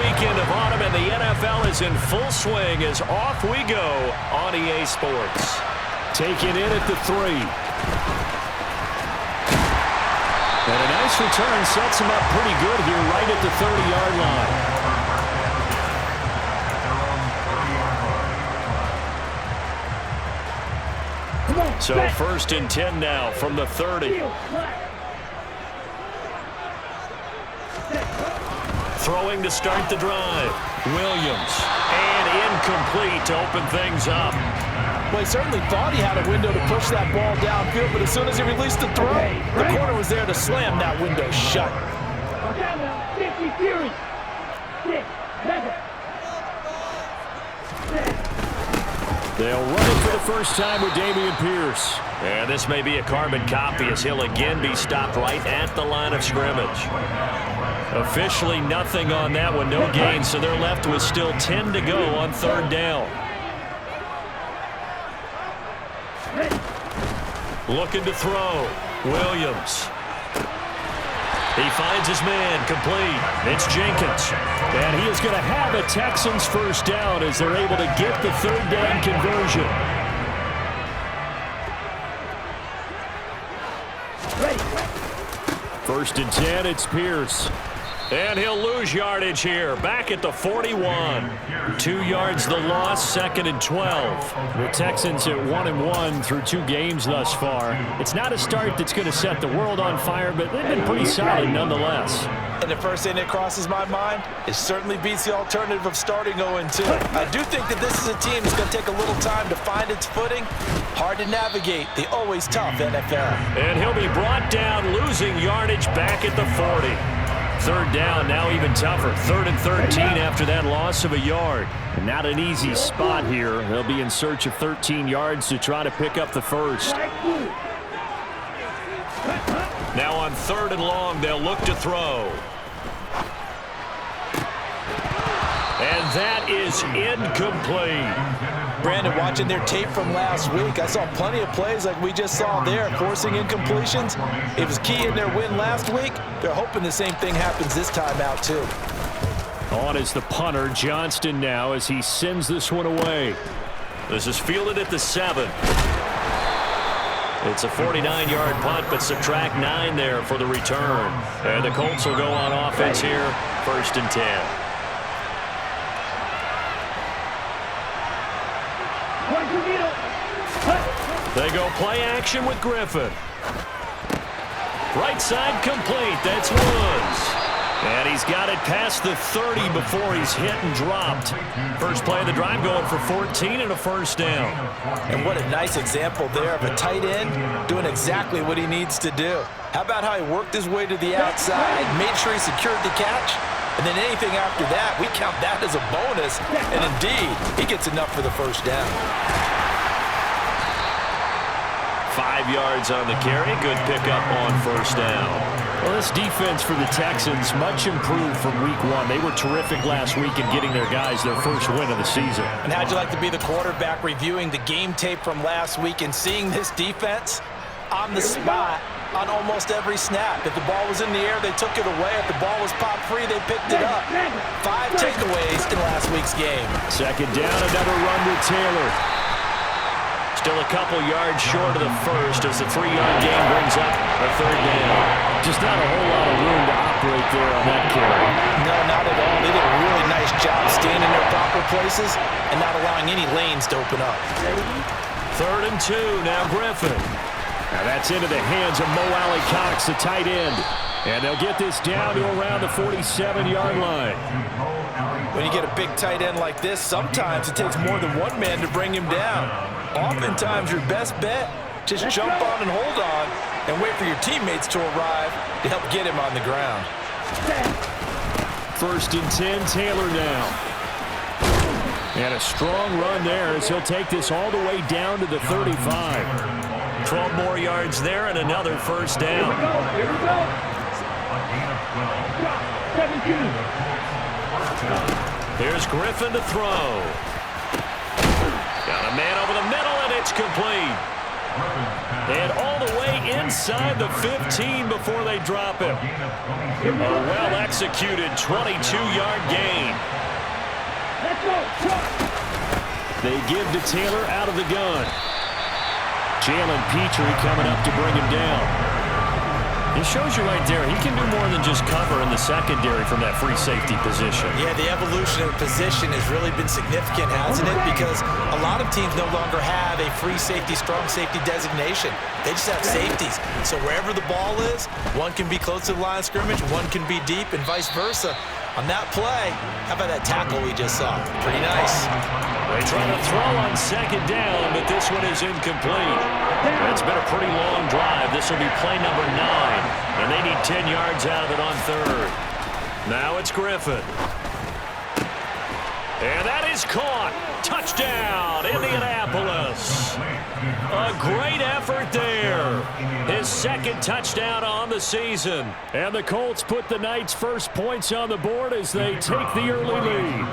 weekend of autumn, and the NFL is in full swing as off we go on EA Sports. Taking it at the 3. And a nice return sets him up pretty good here right at the 30-yard line. So 1st and 10 now from the 30. Throwing to start the drive. Williams. And incomplete to open things up. Well, he certainly thought he had a window to push that ball downfield, but as soon as he released the throw, the corner was there to slam that window shut. They'll run it for the first time with Dameon Pierce. And this may be a carbon copy as he'll again be stopped right at the line of scrimmage. Officially nothing on that one, no gain, so they're left with still 10 to go on 3rd down. Looking to throw. Williams. He finds his man, complete. It's Jenkins. And he is going to have a Texans first down as they're able to get the 3rd down conversion. First and 10, it's Pierce. And he'll lose yardage here, back at the 41. 2 yards the loss, 2nd and 12. The Texans at 1-1 through 2 games thus far. It's not a start that's going to set the world on fire, but they've been pretty solid nonetheless. And the first thing that crosses my mind, it certainly beats the alternative of starting 0-2. I do think that this is a team that's going to take a little time to find its footing. Hard to navigate the always tough NFL. And he'll be brought down, losing yardage back at the 40. 3rd down, now even tougher. 3rd and 13 after that loss of a yard. And not an easy spot here. They'll be in search of 13 yards to try to pick up the first. Now on 3rd and long, they'll look to throw. And that is incomplete. Brandon, watching their tape from last week, I saw plenty of plays like we just saw there, forcing incompletions. It was key in their win last week. They're hoping the same thing happens this time out, too. On is the punter, Johnston, now as he sends this one away. This is fielded at the 7. It's a 49-yard punt, but subtract 9 there for the return. And the Colts will go on offense here, 1st and 10. They go play action with Griffin. Right side complete. That's Woods. And he's got it past the 30 before he's hit and dropped. First play of the drive going for 14 and a first down. And what a nice example there of a tight end doing exactly what he needs to do. How about how he worked his way to the outside, made sure he secured the catch, and then anything after that, we count that as a bonus. And indeed, he gets enough for the first down. 5 yards on the carry. Good pickup on first down. Well, this defense for the Texans, much improved from week 1. They were terrific last week in getting their guys their first win of the season. And how'd you like to be the quarterback reviewing the game tape from last week and seeing this defense on the spot on almost every snap? If the ball was in the air, they took it away. If the ball was popped free, they picked it up. 5 takeaways in last week's game. 2nd down, another run with Taylor. Still a couple yards short of the first as the 3-yard gain brings up a 3rd down. Just not a whole lot of room to operate there on that carry. No, not at all. They did a really nice job staying in their proper places and not allowing any lanes to open up. 3rd and 2, now Griffin. Now that's into the hands of Mo Alley-Cox, the tight end. And they'll get this down to around the 47-yard line. When you get a big tight end like this, sometimes it takes more than one man to bring him down. Oftentimes, your best bet, just jump on and hold on and wait for your teammates to arrive to help get him on the ground. 1st and 10, Taylor now. And a strong run there as he'll take this all the way down to the 35. 12 more yards there and another first down. Here we go. 17. Here's Griffin to throw. Got a man over the middle, and it's complete. And all the way inside the 15 before they drop him. A well-executed 22-yard gain. They give to Taylor out of the gun. Jalen Petrie coming up to bring him down. He shows you right there, he can do more than just cover in the secondary from that free safety position. Yeah, the evolution of the position has really been significant, hasn't it? Because a lot of teams no longer have a free safety, strong safety designation. They just have safeties. So wherever the ball is, one can be close to the line of scrimmage, one can be deep, and vice versa. On that play, how about that tackle we just saw? Pretty nice. They try to throw on second down, but this one is incomplete. It's been a pretty long drive. This will be play number 9, and they need 10 yards out of it on third. Now it's Griffin. And that is caught. Touchdown, Indianapolis. A great effort there. His second touchdown on the season. And the Colts put the Knights' first points on the board as they take the early lead.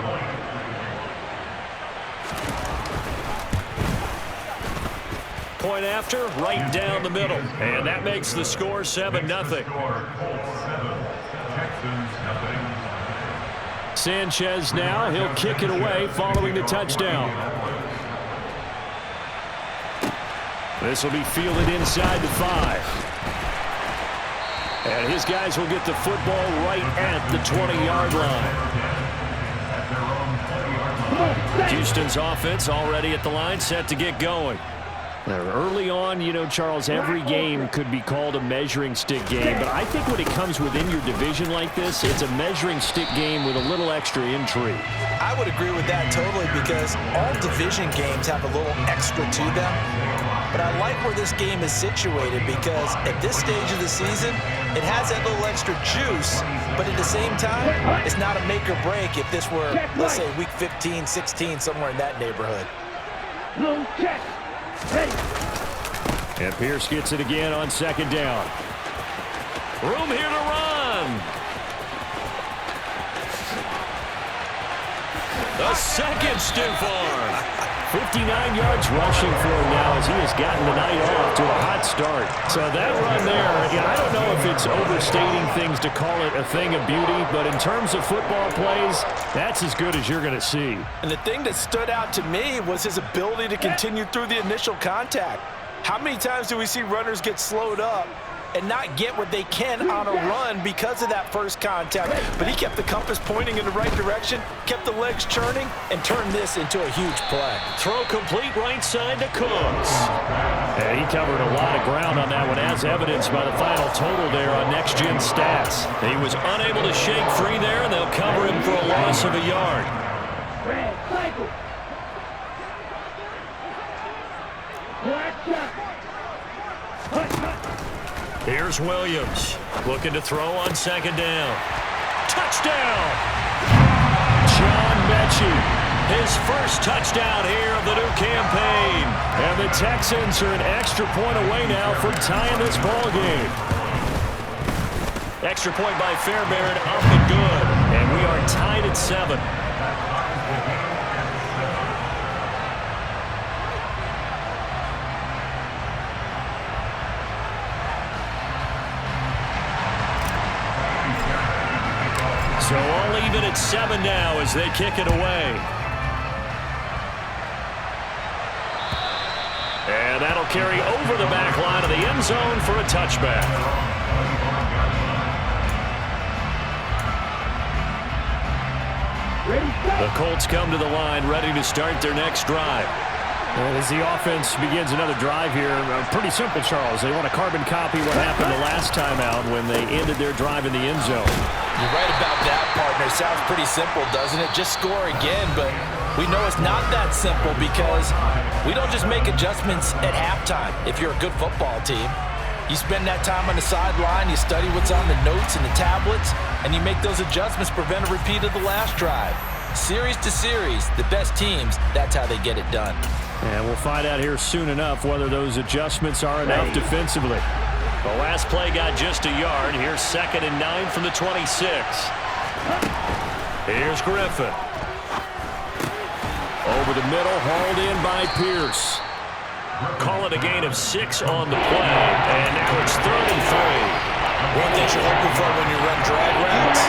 Point after, right down the middle. And that makes the score 7-0. Sanchez now, he'll kick it away following the touchdown. This will be fielded inside the 5. And his guys will get the football right at the 20-yard line. Houston's offense already at the line, set to get going. Early on, you know, Charles, every game could be called a measuring stick game, but I think when it comes within your division like this, it's a measuring stick game with a little extra intrigue. I would agree with that totally because all division games have a little extra to them. But I like where this game is situated because at this stage of the season, it has that little extra juice, but at the same time, it's not a make or break if this were, let's say, week 15, 16, somewhere in that neighborhood. And Pierce gets it again on second down. Room here to run. The second stiff arm. 59 yards rushing for him now as he has gotten the night off to a hot start. So that run there, I don't know if it's overstating things to call it a thing of beauty, but in terms of football plays, that's as good as you're going to see. And the thing that stood out to me was his ability to continue through the initial contact. How many times do we see runners get slowed up and not get what they can on a run because of that first contact? But he kept the compass pointing in the right direction, kept the legs churning, and turned this into a huge play. Throw complete right side to Cooks. And he covered a lot of ground on that one, as evidenced by the final total there on Next Gen Stats. He was unable to shake free there, and they'll cover him for a loss of a yard. Here's Williams, looking to throw on second down. Touchdown! John Mechie, his first touchdown here of the new campaign. And the Texans are an extra point away now from tying this ball game. Extra point by Fairbairn, up and good. And we are tied at 7. So all even at 7 now as they kick it away. And that'll carry over the back line of the end zone for a touchback. The Colts come to the line ready to start their next drive. And as the offense begins another drive here, pretty simple, Charles. They want to carbon copy what happened the last time out when they ended their drive in the end zone. You're right about that, partner. Sounds pretty simple, doesn't it? Just score again, but we know it's not that simple because we don't just make adjustments at halftime if you're a good football team. You spend that time on the sideline, you study what's on the notes and the tablets, and you make those adjustments, prevent a repeat of the last drive. Series to series, the best teams, that's how they get it done. And we'll find out here soon enough whether those adjustments are enough defensively. The last play got just a yard. Here's 2nd and 9 from the 26. Here's Griffin. Over the middle, hauled in by Pierce. Call it a gain of 6 on the play, and now it's 3rd and 3. One thing you're hoping for when you run drag routes,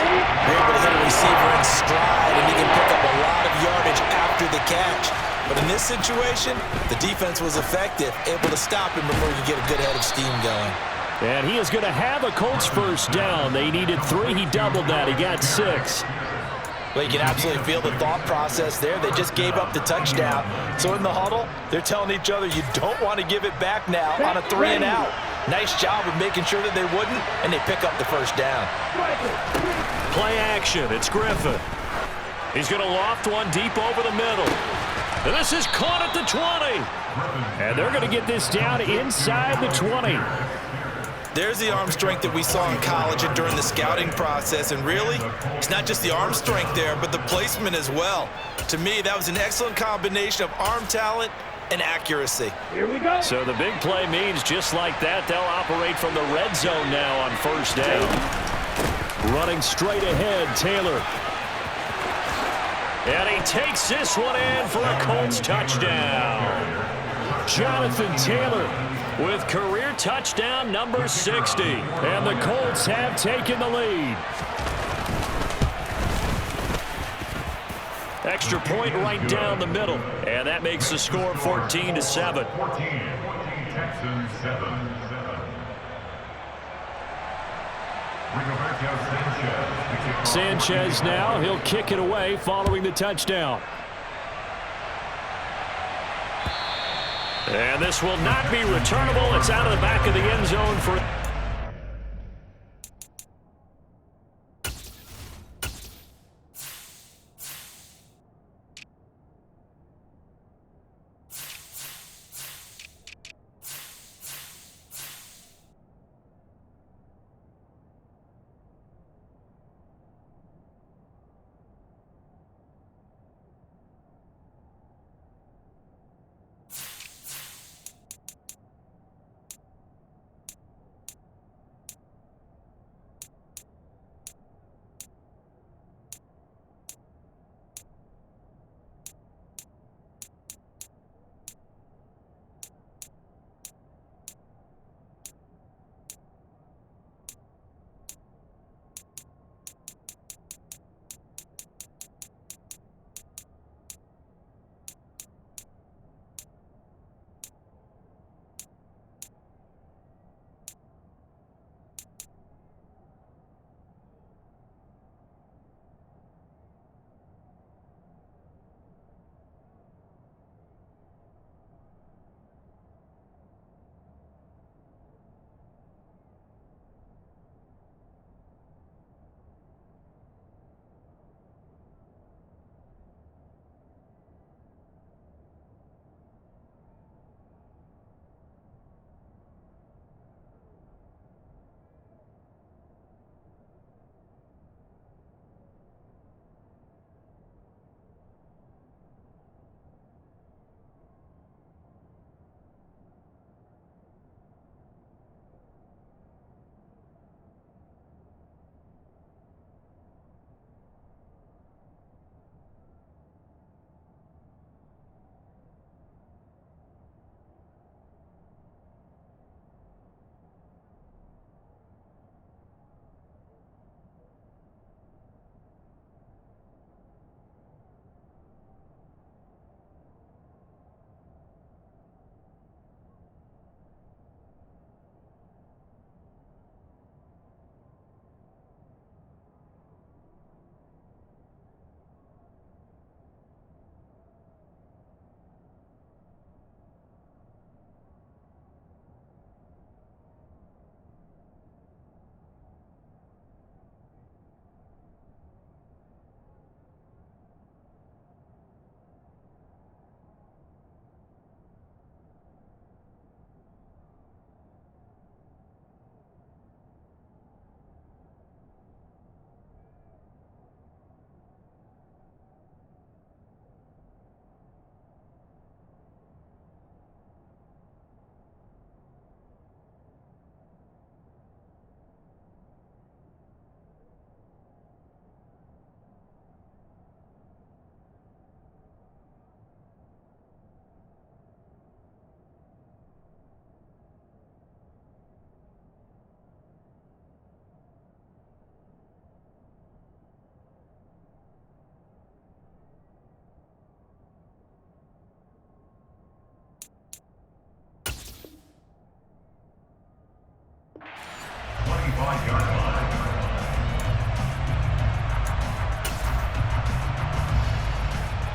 you're able to hit a receiver in stride, and you can pick up a lot of yardage after the catch. But in this situation, the defense was effective, able to stop him before he could get a good head of steam going. And he is going to have a Colts first down. They needed 3. He doubled that. He got 6. Well, you can absolutely feel the thought process there. They just gave up the touchdown. So in the huddle, they're telling each other, you don't want to give it back now on a 3 and out. Nice job of making sure that they wouldn't, and they pick up the first down. Play action. It's Griffin. He's going to loft one deep over the middle. And this is caught at the 20. And they're going to get this down inside the 20. There's the arm strength that we saw in college and during the scouting process. And really, it's not just the arm strength there, but the placement as well. To me, that was an excellent combination of arm talent and accuracy. Here we go. So the big play means just like that, they'll operate from the red zone now on first down. Running straight ahead, Taylor. And he takes this one in for a Colts touchdown. Jonathan Taylor with career touchdown number 60. And the Colts have taken the lead. Extra point right down the middle. And that makes the score 14-7. 14, Texans 7. Sanchez now, he'll kick it away following the touchdown. And this will not be returnable. It's out of the back of the end zone for...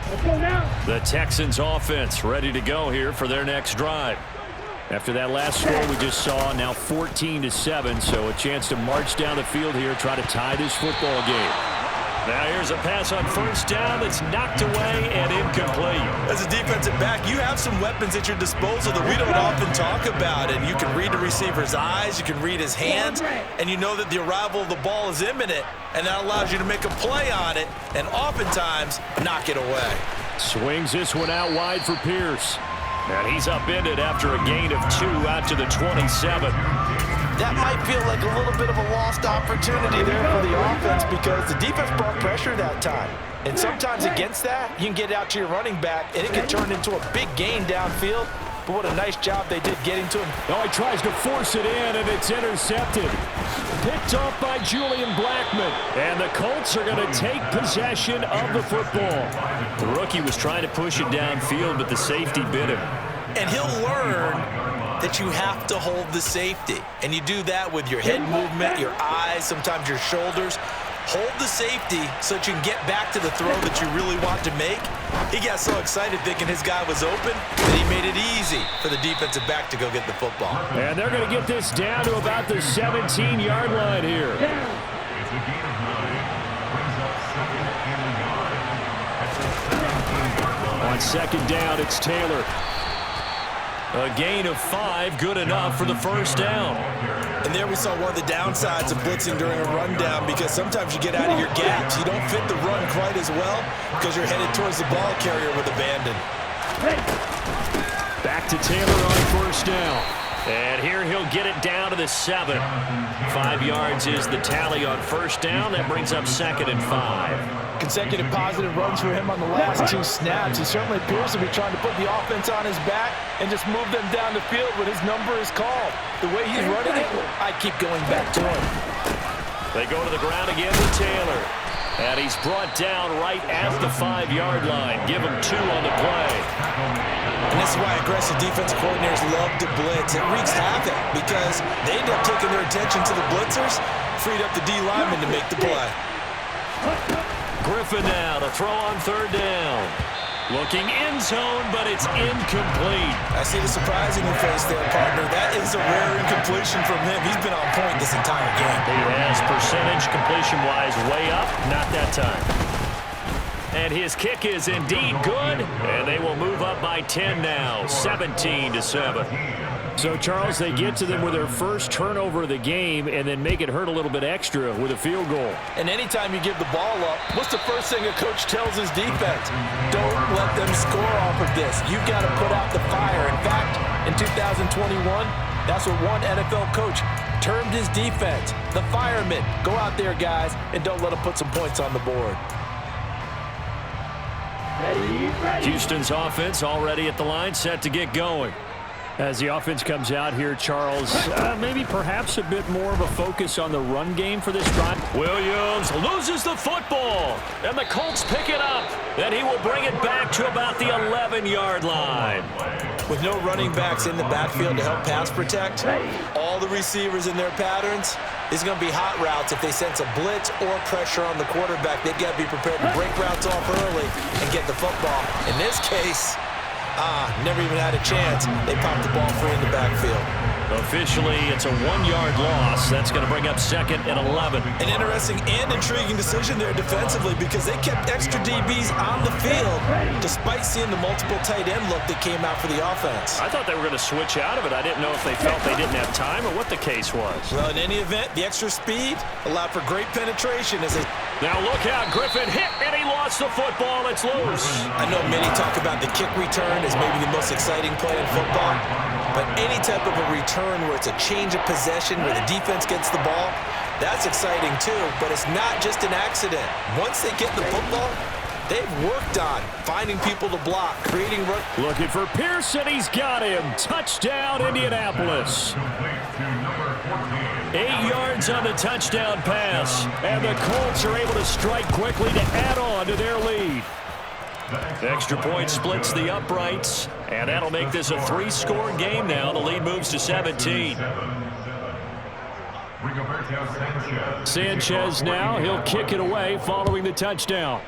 Let's go now. The Texans offense ready to go here for their next drive. After that last score we just saw, now 14-7, so a chance to march down the field here, try to tie this football game. Now here's a pass on first down that's knocked away and incomplete. As a defensive back, you have some weapons at your disposal that we don't often talk about. And you can read the receiver's eyes, you can read his hands, and you know that the arrival of the ball is imminent, and that allows you to make a play on it and oftentimes knock it away. Swings this one out wide for Pierce. And he's upended after a gain of 2 out to the 27. That might feel like a little bit of a lost opportunity there for the offense because the defense brought pressure that time. And sometimes against that, you can get out to your running back, and it can turn into a big gain downfield. But what a nice job they did getting to him. Oh, he tries to force it in, and it's intercepted. Picked off by Julian Blackman. And the Colts are going to take possession of the football. The rookie was trying to push it downfield, but the safety bit him. And he'll learn that you have to hold the safety. And you do that with your head movement, your eyes, sometimes your shoulders. Hold the safety so that you can get back to the throw that you really want to make. He got so excited thinking his guy was open that he made it easy for the defensive back to go get the football. And they're going to get this down to about the 17-yard line here. It's a gain of 9. Brings up second and yard. At the 17-yard line. On second down, it's Taylor. A gain of 5, good enough for the first down. And there we saw one of the downsides of blitzing during a rundown because sometimes you get out of your gaps. You don't fit the run quite as well because you're headed towards the ball carrier with abandon. Back to Taylor on first down. And here he'll get it down to the 7. 5 yards is the tally on first down. That brings up second and 5. Consecutive positive runs for him on the last 2 snaps. He certainly appears to be trying to put the offense on his back and just move them down the field when his number is called. The way he's running it, I keep going back to him. They go to the ground again with Taylor. And he's brought down right at the 5-yard line. Give him 2 on the play. And this is why aggressive defensive coordinators love to blitz. It wreaks havoc because they end up taking their attention to the blitzers, freed up the D lineman to make the play. Griffin now to throw on third down. Looking in zone, but it's incomplete. I see the surprise in your face there, partner. That is a rare incompletion from him. He's been on point this entire game. He has percentage completion-wise way up, not that time. And his kick is indeed good, and they will move up by 10 now, 17-7. So, Charles, they get to them with their first turnover of the game and then make it hurt a little bit extra with a field goal. And anytime you give the ball up, what's the first thing a coach tells his defense? Don't let them score off of this. You've got to put out the fire. In fact, in 2021, that's what one NFL coach termed his defense, the firemen. Go out there, guys, and don't let them put some points on the board. Houston's offense already at the line, set to get going. As the offense comes out here, Charles, maybe perhaps a bit more of a focus on the run game for this drive. Williams loses the football, and the Colts pick it up. Then he will bring it back to about the 11-yard line. With no running backs in the backfield to help pass protect, all the receivers in their patterns, it's going to be hot routes if they sense a blitz or pressure on the quarterback. They've got to be prepared to break routes off early and get the football. In this case, never even had a chance. They popped the ball free in the backfield. Officially, it's a 1-yard loss. That's going to bring up second and 11. An interesting and intriguing decision there defensively because they kept extra DBs on the field despite seeing the multiple tight end look that came out for the offense. I thought they were going to switch out of it. I didn't know if they felt they didn't have time or what the case was. Well, in any event, the extra speed allowed for great penetration as they... Now look out, Griffin hit, and he lost the football. It's loose. I know many talk about the kick return as maybe the most exciting play in football, but any type of a return where it's a change of possession, where the defense gets the ball, that's exciting too, but it's not just an accident. Once they get the football, they've worked on finding people to block, creating run. Looking for Pearson, he's got him. Touchdown, Indianapolis. 8 yards on the touchdown pass. And the Colts are able to strike quickly to add on to their lead. The extra point splits the uprights, and that'll make this a 3-score game now. The lead moves to 17. Sanchez now, he'll kick it away following the touchdown.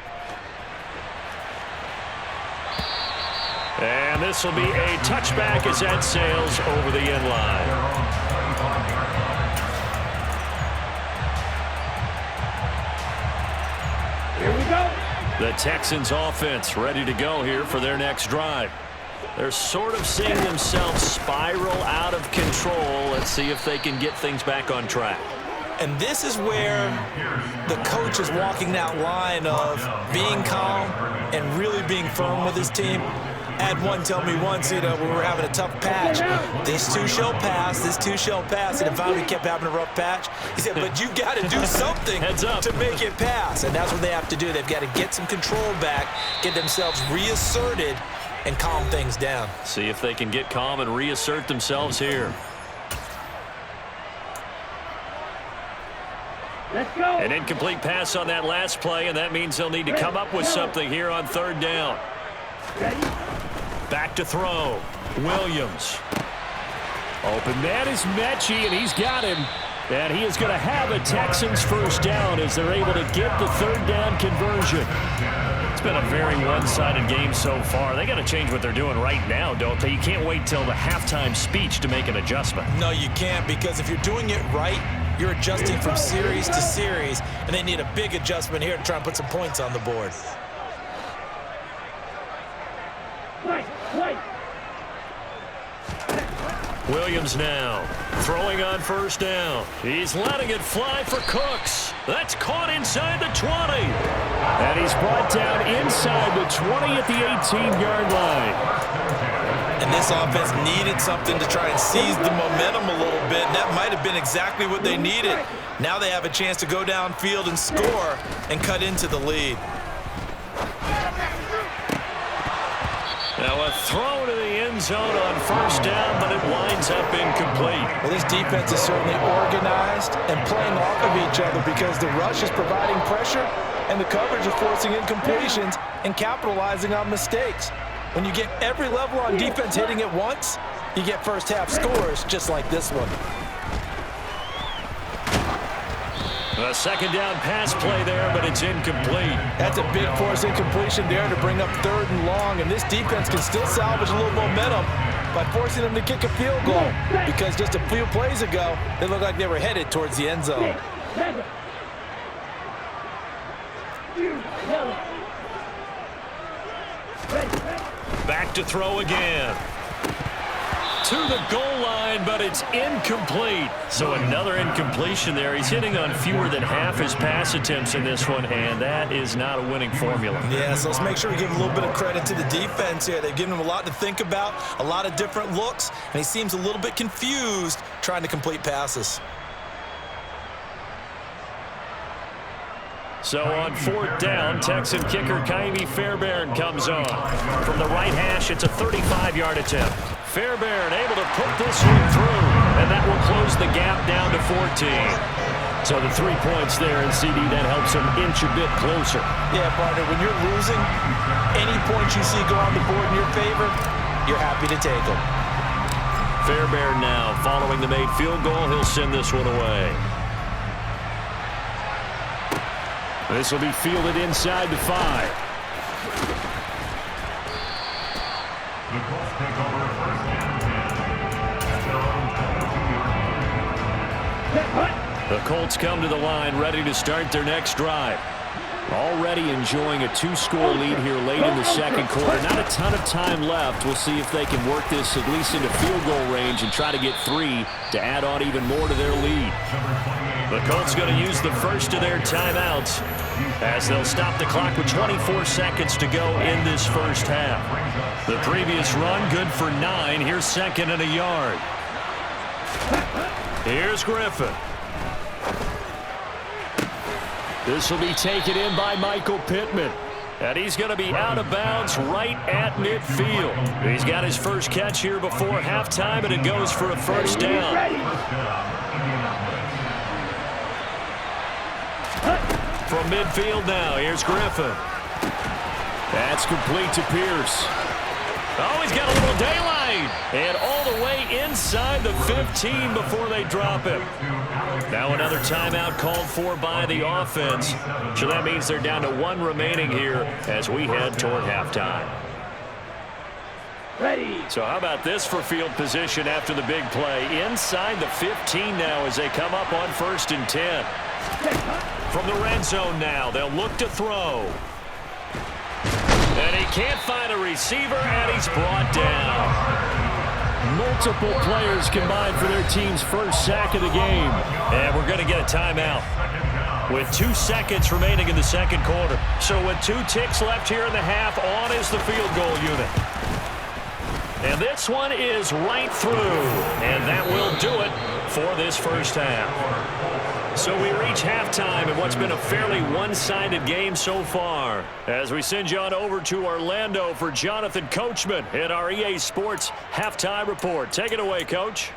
And this will be a touchback as that sails over the end line. Here we go. The Texans offense ready to go here for their next drive. They're sort of seeing themselves spiral out of control. Let's see if they can get things back on track. And this is where the coach is walking that line of being calm and really being firm with his team. I had one tell me once, we were having a tough patch. This too shall pass, this too shall pass. And finally we kept having a rough patch. He said, but you got to do something to make it pass. And that's what they have to do. They've got to get some control back, get themselves reasserted, and calm things down. See if they can get calm and reassert themselves here. Let's go. An incomplete pass on that last play, and that means they'll need to come up with something here on third down. Ready? Back to throw. Williams. Open man is Mechie, and he's got him. And he is going to have a Texans first down as they're able to get the third down conversion. It's been a very one-sided game so far. They got to change what they're doing right now, don't they? You can't wait till the halftime speech to make an adjustment. No, you can't, because if you're doing it right, you're adjusting from series to series, and they need a big adjustment here to try and put some points on the board. Wait. Williams now throwing on first down. He's letting it fly for Cooks. That's caught inside the 20. And he's brought down inside the 20 at the 18-yard line. And this offense needed something to try and seize the momentum a little bit. And that might have been exactly what they needed. Now they have a chance to go downfield and score and cut into the lead. Now a throw to the end zone on first down, but it winds up incomplete. Well, this defense is certainly organized and playing off of each other because the rush is providing pressure and the coverage is forcing incompletions and capitalizing on mistakes. When you get every level on defense hitting at once, you get first half scores just like this one. A second down pass play there, but it's incomplete. That's a big force incompletion there to bring up third and long, and this defense can still salvage a little momentum by forcing them to kick a field goal, because just a few plays ago, they looked like they were headed towards the end zone. Back to throw again. To the goal line, but it's incomplete. So another incompletion there. He's hitting on fewer than half his pass attempts in this one, and that is not a winning formula. Yeah, so let's make sure we give a little bit of credit to the defense here. They've given him a lot to think about, a lot of different looks, and he seems a little bit confused trying to complete passes. So on fourth down, Texan kicker Kaimi Fairbairn comes on. From the right hash, it's a 35-yard attempt. Fairbairn able to put this one through, and that will close the gap down to 14. So the 3 points there, and CD, that helps him inch a bit closer. Yeah, partner, when you're losing, any points you see go on the board in your favor, you're happy to take them. Fairbairn now, following the made field goal, he'll send this one away. This will be fielded inside the 5. The Colts take over first and 10 at their own 22-yard line. The Colts come to the line, ready to start their next drive. Already enjoying a 2-score lead here late in the second quarter. Not a ton of time left. We'll see if they can work this at least into field goal range and try to get 3 to add on even more to their lead. The Colts going to use the first of their timeouts as they'll stop the clock with 24 seconds to go in this first half. The previous run good for 9. Here's second and a yard. Here's Griffin. This will be taken in by Michael Pittman. And he's going to be out of bounds right at midfield. He's got his first catch here before halftime, and it goes for a first down. From midfield now, here's Griffin. That's complete to Pierce. Oh, he's got a little daylight. And all the way inside the 15 before they drop him. Now another timeout called for by the offense. So that means they're down to 1 remaining here as we head toward halftime. Ready. So how about this for field position after the big play? Inside the 15 now as they come up on 1st and 10. From the red zone now, they'll look to throw. And he can't find a receiver, and he's brought down. Multiple players combined for their team's first sack of the game. And we're going to get a timeout with 2 seconds remaining in the second quarter. So with 2 ticks left here in the half, on is the field goal unit. And this one is right through. And that will do it for this first half. So we reach halftime in what's been a fairly one-sided game so far. As we send you on over to Orlando for Jonathan Coachman in our EA Sports Halftime Report. Take it away, Coach.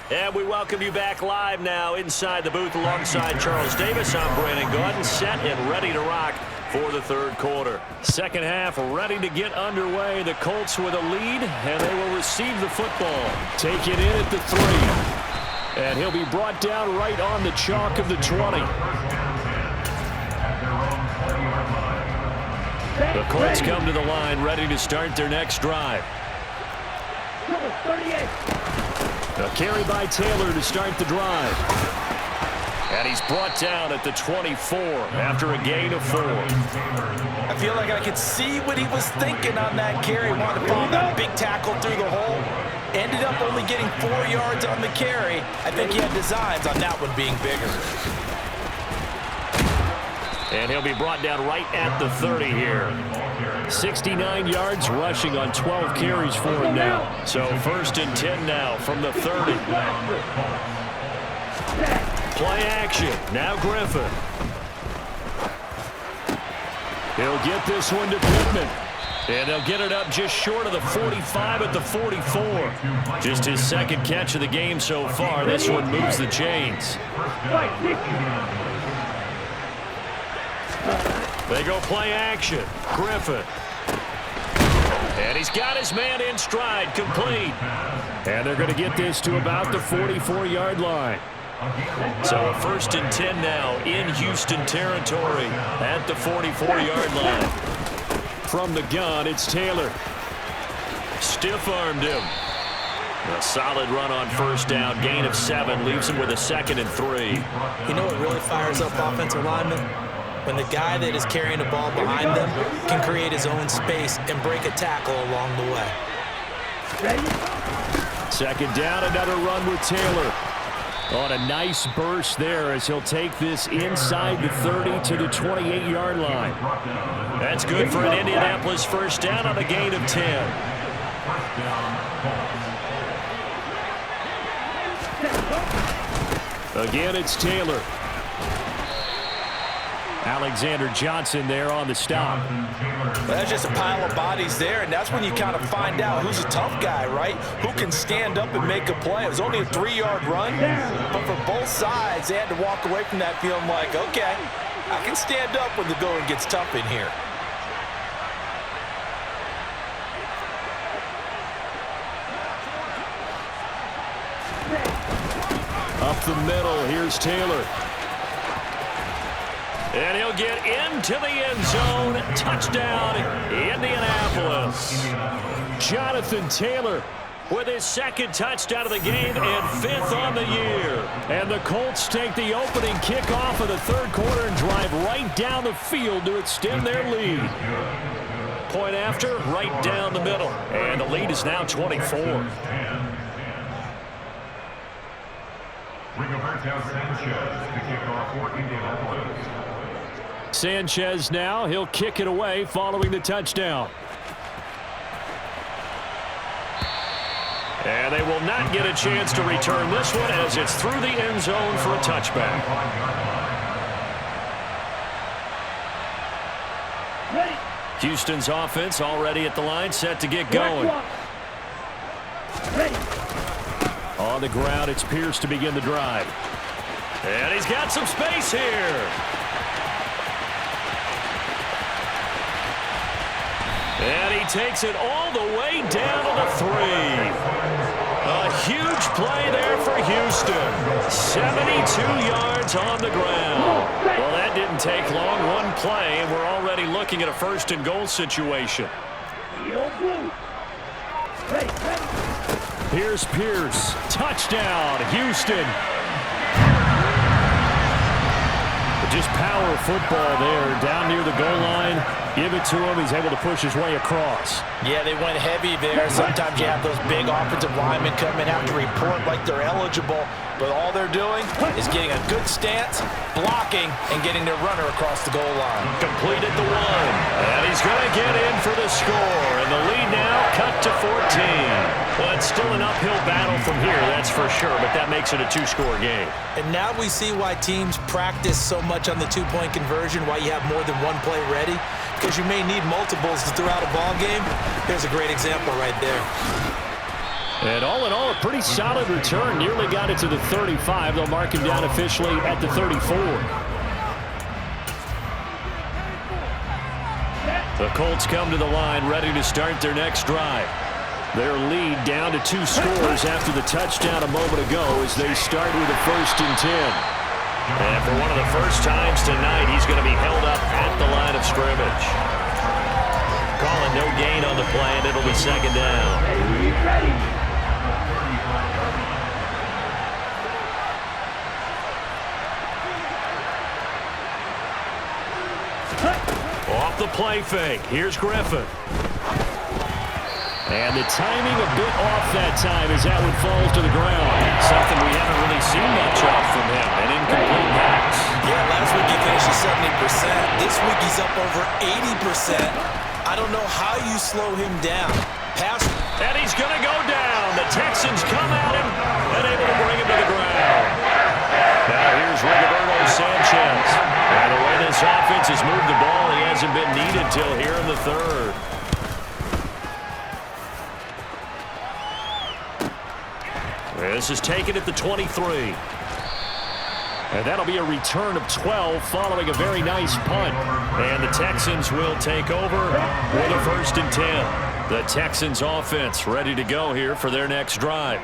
And we welcome you back live now inside the booth alongside Charles Davis. I'm Brandon Gaudin, set and ready to rock for the third quarter. Second half ready to get underway. The Colts with a lead, and they will receive the football. Take it in at the 3. And he'll be brought down right on the chalk of the 20. The Colts come to the line ready to start their next drive. 38. A carry by Taylor to start the drive. And he's brought down at the 24 after a gain of 4. I feel like I could see what he was thinking on that carry. Wanted to follow that big tackle through the hole. Ended up only getting 4 yards on the carry. I think he had designs on that one being bigger. And he'll be brought down right at the 30 here. 69 yards rushing on 12 carries for him now. So 1st and 10 now from the 30. Play action. Now Griffin. He'll get this one to Pittman. And they'll get it up just short of the 45 at the 44. Just his second catch of the game so far. This one moves the chains. They go play action. Griffin. And he's got his man in stride, complete. And they're going to get this to about the 44-yard line. So a 1st and 10 now in Houston territory at the 44-yard line. From the gun, it's Taylor. Stiff-armed him. A solid run on 1st down. Gain of 7 leaves him with a 2nd and 3. You know what really fires up offensive linemen? When the guy that is carrying the ball behind them can create his own space and break a tackle along the way. Second down, another run with Taylor. On a nice burst there as he'll take this inside the 30 to the 28-yard line. That's good for an Indianapolis 1st down on a gain of 10. Again, it's Taylor. Alexander Johnson there on the stop. Well, that's just a pile of bodies there, and that's when you kind of find out who's a tough guy, right? Who can stand up and make a play. It was only a 3-yard run, but for both sides, they had to walk away from that feeling like, okay, I can stand up when the going gets tough in here. Up the middle, here's Taylor. And he'll get into the end zone. Touchdown, Indianapolis. Jonathan Taylor with his 2nd touchdown of the game and 5th on the year. And the Colts take the opening kickoff of the third quarter and drive right down the field to extend their lead. Point after, right down the middle. And the lead is now 24. Sanchez now, he'll kick it away following the touchdown. And they will not get a chance to return this one as it's through the end zone for a touchback. Houston's offense already at the line, set to get going. On the ground, it's Pierce to begin the drive. And he's got some space here. And he takes it all the way down to the 3. A huge play there for Houston. 72 yards on the ground. Well, that that didn't take long. One play, and we're already looking at a first-and-goal situation. Here's Pierce. Touchdown, Houston. Just power football there, down near the goal line. Give it to him. He's able to push his way across. Yeah, they went heavy there. Sometimes you have those big offensive linemen come and have to report like they're eligible, but all they're doing is getting a good stance, blocking, and getting their runner across the goal line. Complete at the 1. And he's going to get in for the score. And the lead now cut to 14. Well, it's still an uphill battle from here, that's for sure, but that makes it a 2-score game. And now we see why teams practice so much on the 2-point conversion, why you have more than one play ready, because you may need multiples to throw out a ball game. There's a great example right there. And all in all, a pretty solid return. Nearly got it to the 35. They'll mark him down officially at the 34. The Colts come to the line ready to start their next drive. Their lead down to 2 scores after the touchdown a moment ago as they start with a 1st and 10. And for one of the first times tonight, he's going to be held up at the line of scrimmage. Calling no gain on the play, and it'll be 2nd down. Ready. Off the play fake. Here's Griffin. And the timing a bit off that time as that one falls to the ground. Something we haven't really seen much of from him. An incomplete pass. Yeah, last week he finished at 70%. This week he's up over 80%. I don't know how you slow him down. Pass. And he's going to go down. The Texans come at him and able to bring him to the ground. Now here's Rigoberto Sanchez. And the way this offense has moved the ball, he hasn't been needed till here in the 3rd. This is taken at the 23. And that'll be a return of 12 following a very nice punt. And the Texans will take over with a 1st and 10. The Texans offense ready to go here for their next drive.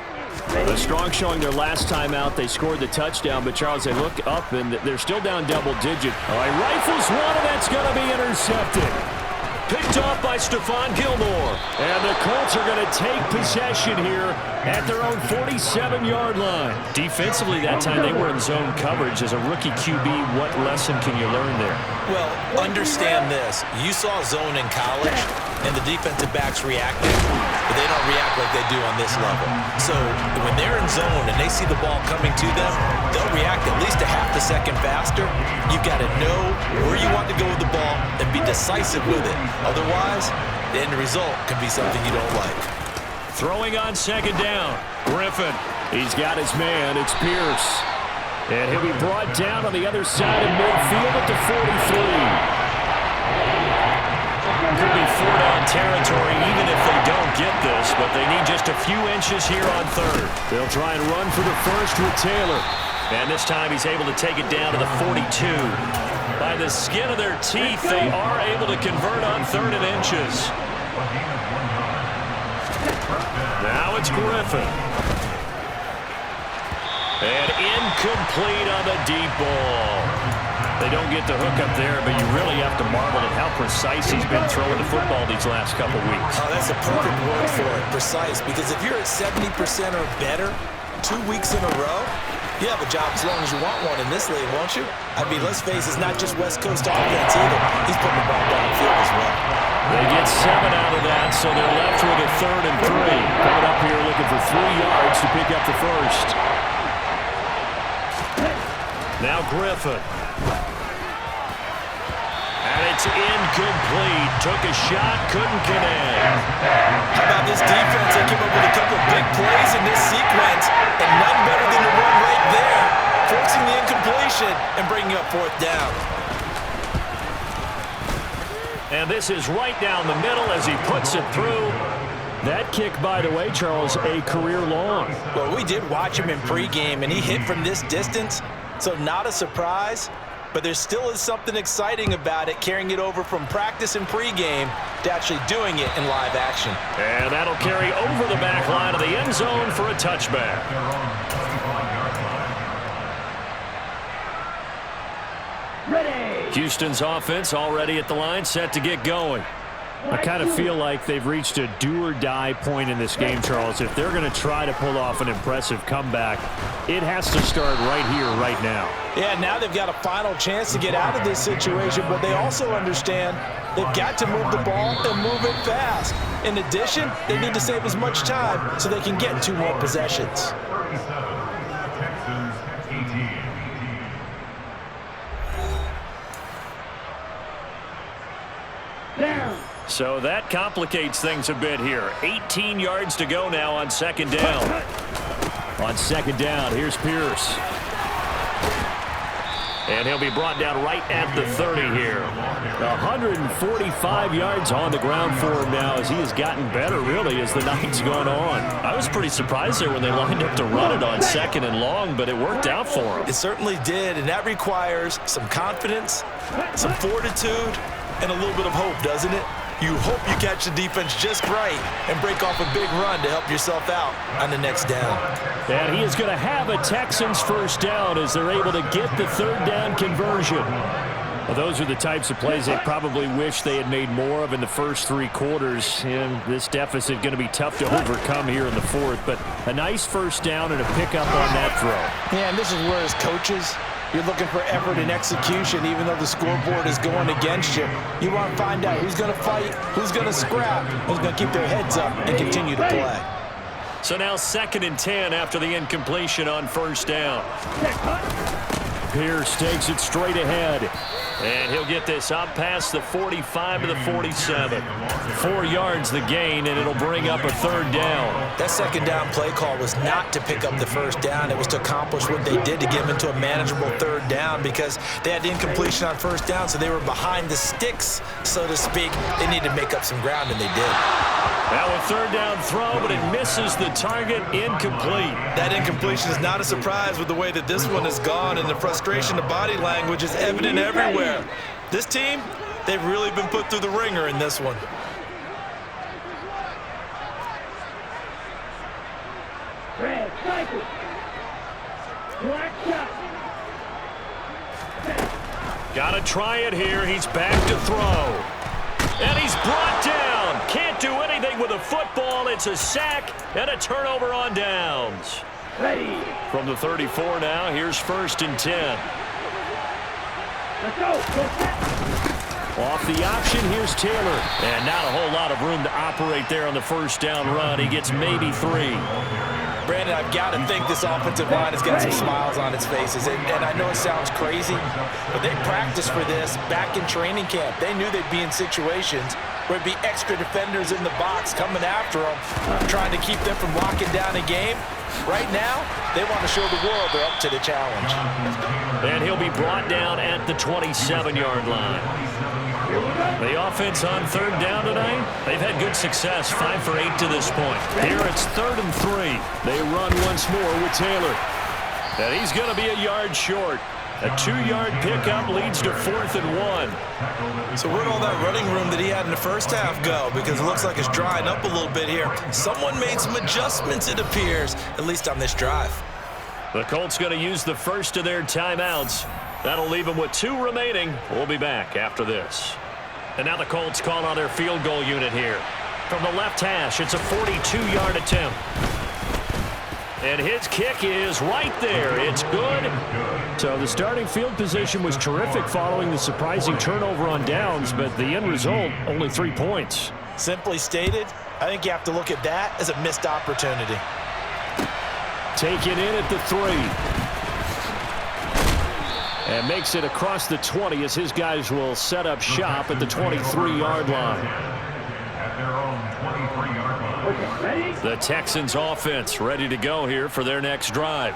A strong showing their last time out. They scored the touchdown, but Charles, they look up and they're still down double digit. All right, rifles one, and that's going to be intercepted. Picked off by Stephon Gilmore. And the Colts are going to take possession here at their own 47-yard line. Defensively that time they were in zone coverage. As a rookie QB, what lesson can you learn there? Well, understand this. You saw zone in college, and the defensive backs reacted, but they don't react like they do on this level. So when they're in zone and they see the ball coming to them, they'll react at least a half a second faster. You've got to know where you want to go with the ball and be decisive with it. Otherwise, the end result can be something you don't like. Throwing on 2nd down. Griffin. He's got his man. It's Pierce. And he'll be brought down on the other side of midfield at the 43. Could be 4-down territory even if they don't get this, but they need just a few inches here on 3rd. They'll try and run for the 1st with Taylor. And this time he's able to take it down to the 42. By the skin of their teeth, they are able to convert on 3rd and inches. Now it's Griffin. And incomplete on the deep ball. They don't get the hook up there, but you really have to marvel at how precise he's been throwing the football these last couple weeks. Oh, that's a perfect word for it, precise, because if you're at 70% or better 2 weeks in a row, you have a job as long as you want one in this league, won't you? I mean, let's face it, it's not just West Coast offense either. He's putting the ball downfield as well. They get 7 out of that, so they're left with a 3rd and 3. Coming up here looking for 3 yards to pick up the 1st. Now Griffin. And it's incomplete. Took a shot, couldn't connect. How about this defense? They came up with a couple of big plays in this sequence, and none better than the run right there, forcing the incompletion and bringing up 4th down. And this is right down the middle as he puts it through. That kick, by the way, Charles, a career long. Well, we did watch him in pregame, and he hit from this distance, so not a surprise. But there still is something exciting about it, carrying it over from practice and pregame to actually doing it in live action. And that'll carry over the back line of the end zone for a touchback. Ready. Houston's offense already at the line, set to get going. I kind of feel like they've reached a do-or-die point in this game, Charles. If they're going to try to pull off an impressive comeback, it has to start right here, right now. Yeah, now they've got a final chance to get out of this situation, but they also understand they've got to move the ball and move it fast. In addition, they need to save as much time so they can get 2 more possessions. 37, Texans 18. Down. So that complicates things a bit here. 18 yards to go now on second down. On second down, here's Pierce. And he'll be brought down right at the 30 here. 145 yards on the ground for him now as he has gotten better, really, as the night's gone on. I was pretty surprised there when they lined up to run it on second and long, but it worked out for him. It certainly did, and that requires some confidence, some fortitude, and a little bit of hope, doesn't it? You hope you catch the defense just right and break off a big run to help yourself out on the next down. And he is going to have a Texans first down as they're able to get the third down conversion. Well, those are the types of plays they probably wish they had made more of in the first 3 quarters. And this deficit going to be tough to overcome here in the fourth. But a nice first down and a pickup on that throw. Yeah, and this is where as coaches, you're looking for effort and execution, even though the scoreboard is going against you. You want to find out who's going to fight, who's going to scrap, who's going to keep their heads up and continue to play. So now 2nd and 10 after the incompletion on first down. Pierce takes it straight ahead. And he'll get this up past the 45 to the 47. 4 yards the gain, and it'll bring up a third down. That second down play call was not to pick up the first down. It was to accomplish what they did to get them into a manageable third down because they had the incompletion on first down, so they were behind the sticks, so to speak. They needed to make up some ground, and they did. Now a third down throw, but it misses the target, incomplete. That incompletion is not a surprise with the way that this one has gone, and the frustration, the body language is evident everywhere. This team, they've really been put through the ringer in this one. Red, cycle. Black shot. Got to try it here. He's back to throw. And he's brought down. Can't do anything with a football. It's a sack and a turnover on downs. Ready. From the 34 now, here's 1st and 10. Let's go. Go set. Off the option, here's Taylor. And not a whole lot of room to operate there on the first down run. He gets maybe 3. Brandon, I've got to think this offensive line has got some smiles on its faces. And I know it sounds crazy, but they practiced for this back in training camp. They knew they'd be in situations where there'd be extra defenders in the box coming after them, trying to keep them from locking down a game. Right now, they want to show the world they're up to the challenge. And he'll be brought down at the 27-yard line. The offense on third down tonight, they've had good success, 5 for 8 to this point. Here it's 3rd and 3. They run once more with Taylor. And he's going to be a yard short. A 2-yard pickup leads to 4th and 1. So where'd all that running room that he had in the first half go? Because it looks like it's drying up a little bit here. Someone made some adjustments, it appears, at least on this drive. The Colts going to use the first of their timeouts. That'll leave them with 2 remaining. We'll be back after this. And now the Colts call on their field goal unit here. From the left hash, it's a 42-yard attempt. And his kick is right there. It's good. So the starting field position was terrific following the surprising turnover on downs, but the end result, only 3 points. Simply stated, I think you have to look at that as a missed opportunity. Taken in at the 3. And makes it across the 20 as his guys will set up shop at the 23-yard line. At their own 23-yard line. Okay, ready? The Texans offense ready to go here for their next drive.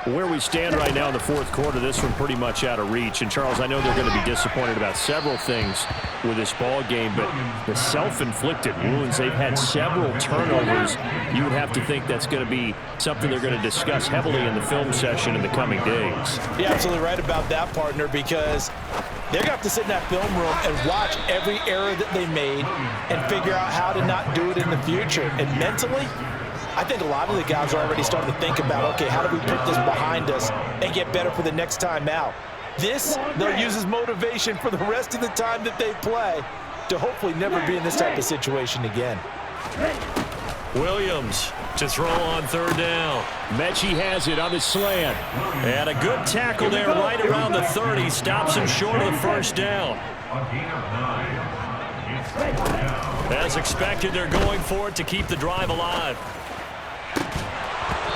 Where we stand right now in the fourth quarter, this one pretty much out of reach. And, Charles, I know they're going to be disappointed about several things with this ball game, but the self-inflicted wounds, they've had several turnovers. You would have to think that's going to be something they're going to discuss heavily in the film session in the coming days. You're absolutely right about that, partner, because they're going to have to sit in that film room and watch every error that they made and figure out how to not do it in the future. And mentally, I think a lot of the guys are already starting to think about, okay, how do we put this behind us and get better for the next time out? This, they'll use as motivation for the rest of the time that they play to hopefully never be in this type of situation again. Williams to throw on third down. Mechie has it on the slant. And a good tackle there right around the 30. Stops him short of the first down. A gain of 9. It's 4th down. As expected, they're going for it to keep the drive alive.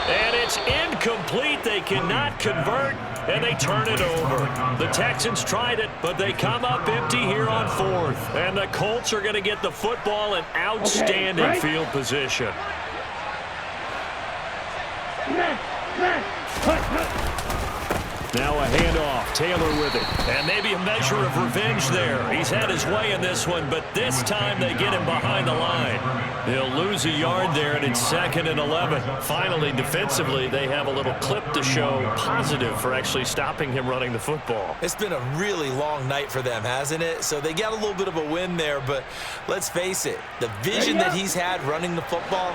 And it's incomplete. They cannot convert, and they turn it over. The Texans tried it, but they come up empty here on 4th. And the Colts are going to get the football in outstanding field position. Now a handoff. Taylor with it. And maybe a measure of revenge there. He's had his way in this one, but this time they get him behind the line. They'll lose a yard there, and it's 2nd and 11. Finally, defensively, they have a little clip to show positive for actually stopping him running the football. It's been a really long night for them, hasn't it? So they got a little bit of a win there, but let's face it, the vision that he's had running the football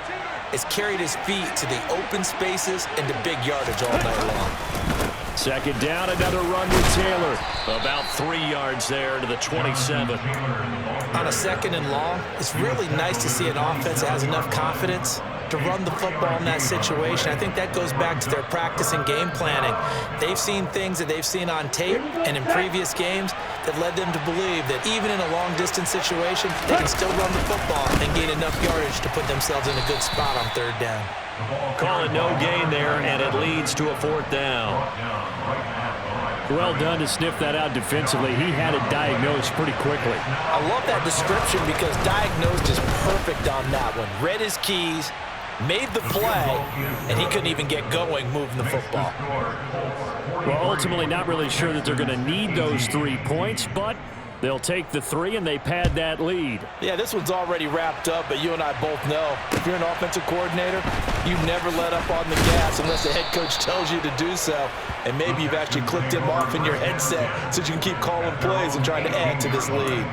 has carried his feet to the open spaces and to big yardage all night long. 2nd down, another run with Taylor. About 3 yards there to the 27. On a 2nd and long, it's really nice to see an offense that has enough confidence to run the football in that situation. I think that goes back to their practice and game planning. They've seen things that they've seen on tape and in previous games that led them to believe that even in a long-distance situation, they can still run the football and gain enough yardage to put themselves in a good spot on 3rd down. Call it no gain there, and it leads to a 4th down. Well done to sniff that out defensively. He had it diagnosed pretty quickly. I love that description because diagnosed is perfect on that one. Read his keys, made the play, and he couldn't even get going moving the football. Well, ultimately not really sure that they're going to need those 3 points, but they'll take the 3 and they pad that lead. Yeah, this one's already wrapped up, but you and I both know if you're an offensive coordinator, you never let up on the gas unless the head coach tells you to do so. And maybe you've actually clicked him off in your headset so you can keep calling plays and trying to add to this lead.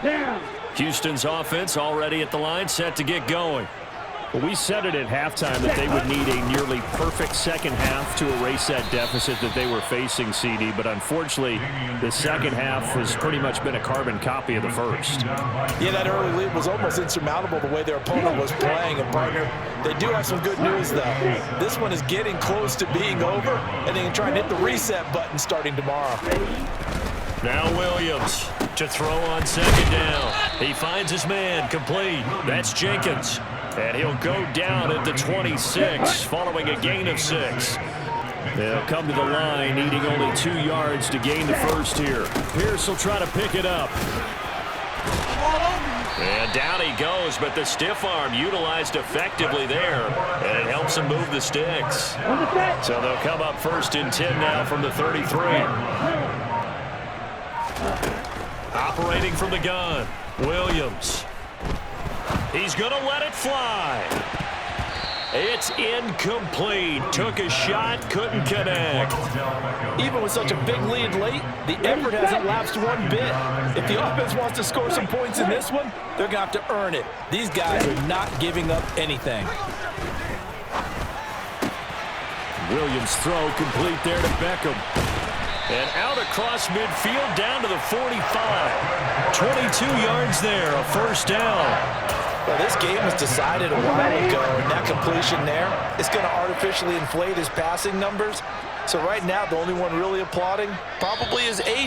Down. Houston's offense already at the line, set to get going. Well, we said it at halftime that they would need a nearly perfect second half to erase that deficit that they were facing, CD. But unfortunately, the second half has pretty much been a carbon copy of the first. Yeah, that early lead was almost insurmountable the way their opponent was playing. And, partner, they do have some good news, though. This one is getting close to being over, and they can try and hit the reset button starting tomorrow. Now Williams to throw on 2nd down. He finds his man, complete. That's Jenkins. And he'll go down at the 26 following a gain of 6. They'll come to the line needing only 2 yards to gain the first here. Pierce will try to pick it up. And down he goes, but the stiff arm utilized effectively there. And it helps him move the sticks. So they'll come up 1st and 10 now from the 33. Operating from the gun, Williams. He's going to let it fly. It's incomplete. Took a shot, couldn't connect. Even with such a big lead late, the effort hasn't lapsed one bit. If the offense wants to score some points in this one, they're going to have to earn it. These guys are not giving up anything. Williams' throw complete there to Beckham. And out across midfield down to the 45. 22 yards there, a 1st down. Well, this game was decided a while ago, and that completion there is going to artificially inflate his passing numbers. So right now, the only one really applauding probably is AJ.